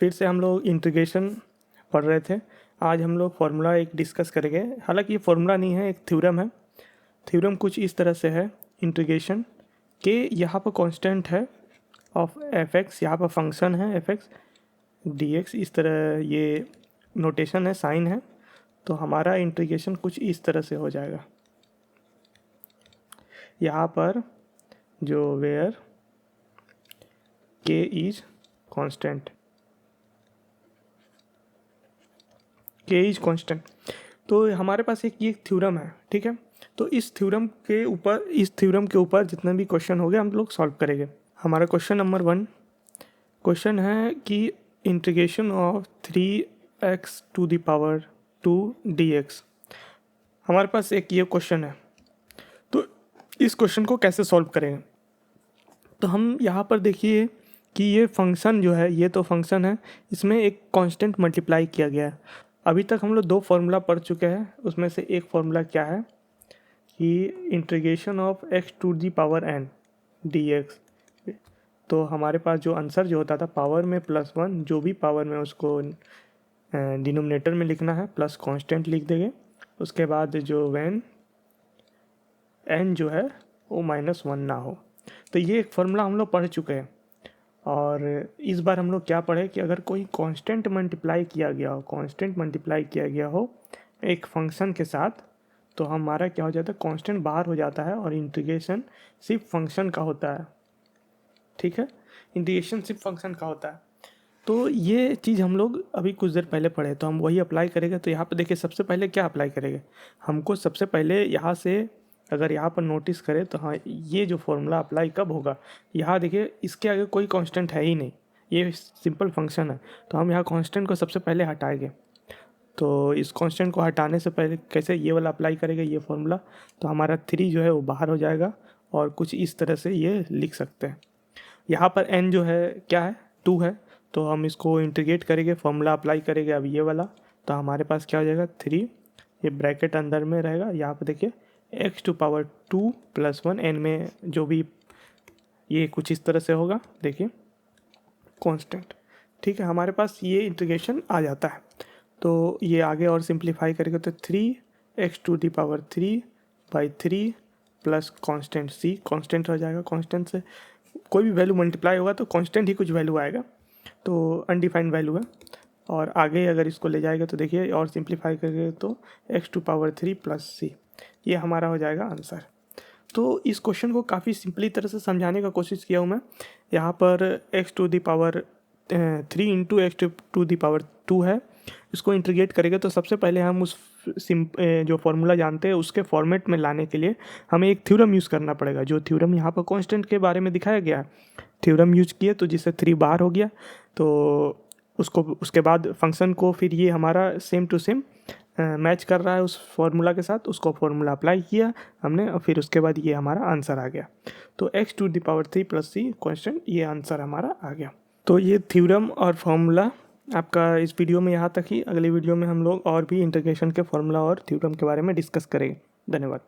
फिर से हम लोग इंटीग्रेशन पढ़ रहे थे। आज हम लोग फार्मूला एक डिस्कस करेंगे। हालांकि ये फार्मूला नहीं है, एक थ्योरम है। थ्योरम कुछ इस तरह से है, इंटीग्रेशन के यहाँ पर कांस्टेंट है ऑफ एफ एक्स, यहाँ पर फंक्शन है एफ एक्स डी एक्स, इस तरह ये नोटेशन है, साइन है। तो हमारा इंटीग्रेशन कुछ इस तरह से हो जाएगा। यहाँ पर जो वेयर के इज कांस्टेंट, के इज कांस्टेंट, तो हमारे पास एक ये थ्योरम है, ठीक है। तो इस थ्योरम के ऊपर जितने भी क्वेश्चन हो गए हम लोग सॉल्व करेंगे। हमारा क्वेश्चन नंबर 1 क्वेश्चन है कि इंटीग्रेशन ऑफ 3x⁻². dx। हमारे पास एक ये क्वेश्चन है, तो इस क्वेश्चन को कैसे सॉल्व करेंगे। तो हम यहाँ पर देखिए कि ये फंक्शन जो है, ये तो फंक्शन है, इसमें एक कांस्टेंट मल्टीप्लाई किया गया है। अभी तक हम लोग 2 फार्मूला पढ़ चुके हैं, उसमें से एक फार्मूला क्या है कि इंटीग्रेशन ऑफ x⁻n dx। तो हमारे पास जो आंसर जो होता था पावर में +1, जो भी पावर में उसको डिनोमिनेटर में लिखना है, प्लस कांस्टेंट लिख देंगे। उसके बाद जो वैन n जो है वो -1 ना हो। तो ये एक फार्मूला हम लोग पढ़ चुके हैं। और इस बार हम लोग क्या पढ़े कि अगर कोई कांस्टेंट मल्टीप्लाई किया गया हो एक फंक्शन के साथ, तो हमारा क्या हो जाता है, कांस्टेंट बाहर हो जाता है और इंटीग्रेशन सिर्फ फंक्शन का होता है, ठीक है। इंटीग्रेशन सिर्फ फंक्शन का होता है। तो ये चीज़ हम लोग अभी कुछ देर पहले पढ़े, तो हम वही अप्लाई करेंगे। तो यहाँ पे देखिए सबसे पहले क्या अप्लाई करेंगे, हमको सबसे पहले यहाँ से अगर यहाँ पर नोटिस करें तो हाँ, ये जो फॉर्मूला अप्लाई कब होगा, यहाँ देखिए इसके आगे कोई कांस्टेंट है ही नहीं, ये सिंपल फंक्शन है। तो हम यहाँ कांस्टेंट को सबसे पहले हटाएंगे। तो इस कांस्टेंट को हटाने से पहले कैसे ये वाला अप्लाई करेंगे, ये फॉर्मूला, तो हमारा 3 जो है वो बाहर हो जाएगा और कुछ इस तरह से ये लिख सकते हैं। यहाँ पर n जो है क्या है, 2 है। तो हम इसको इंटीग्रेट करेंगे, फॉर्मूला अप्लाई करेंगे अब ये वाला, तो हमारे पास क्या हो जाएगा 3, ये ब्रैकेट अंदर में रहेगा। यहाँ पर देखिए x⁻² + 1, n में जो भी ये कुछ इस तरह से होगा, देखिए कांस्टेंट, ठीक है। हमारे पास ये इंटीग्रेशन आ जाता है। तो ये आगे और सिंप्लीफाई करेंगे तो 3x⁻³ plus constant c, constant हो जाएगा। कांस्टेंट से कोई भी वैल्यू मल्टीप्लाई होगा तो कांस्टेंट ही कुछ वैल्यू आएगा, तो अनडिफाइंड वैल्यू है। और आगे अगर इसको ले जाएगा तो देखिए और सिंप्लीफाई करेंगे तो x⁻³ + c, ये हमारा हो जाएगा आंसर। तो इस क्वेश्चन को काफ़ी सिंपली तरह से समझाने का कोशिश किया हूँ मैं। यहाँ पर x⁻3 × x⁻² है, इसको इंटीग्रेट करेंगे तो सबसे पहले हम उस जो फॉर्मूला जानते हैं उसके फॉर्मेट में लाने के लिए हमें एक थ्योरम यूज़ करना पड़ेगा। जो थ्योरम यहाँ पर कांस्टेंट के बारे में दिखाया गया है, थ्योरम यूज किए तो जिससे 3 बाहर हो गया। तो उसके बाद फंक्शन को फिर ये हमारा सेम टू सेम मैच कर रहा है उस फॉर्मूला के साथ, उसको फॉर्मूला अप्लाई किया हमने और फिर उसके बाद ये हमारा आंसर आ गया। तो x⁻³ + c कांस्टेंट, ये आंसर हमारा आ गया। तो ये थ्योरम और फॉर्मूला आपका इस वीडियो में यहाँ तक ही। अगले वीडियो में हम लोग और भी इंटीग्रेशन के फॉर्मूला और थ्योरम के बारे में डिस्कस करेंगे। धन्यवाद।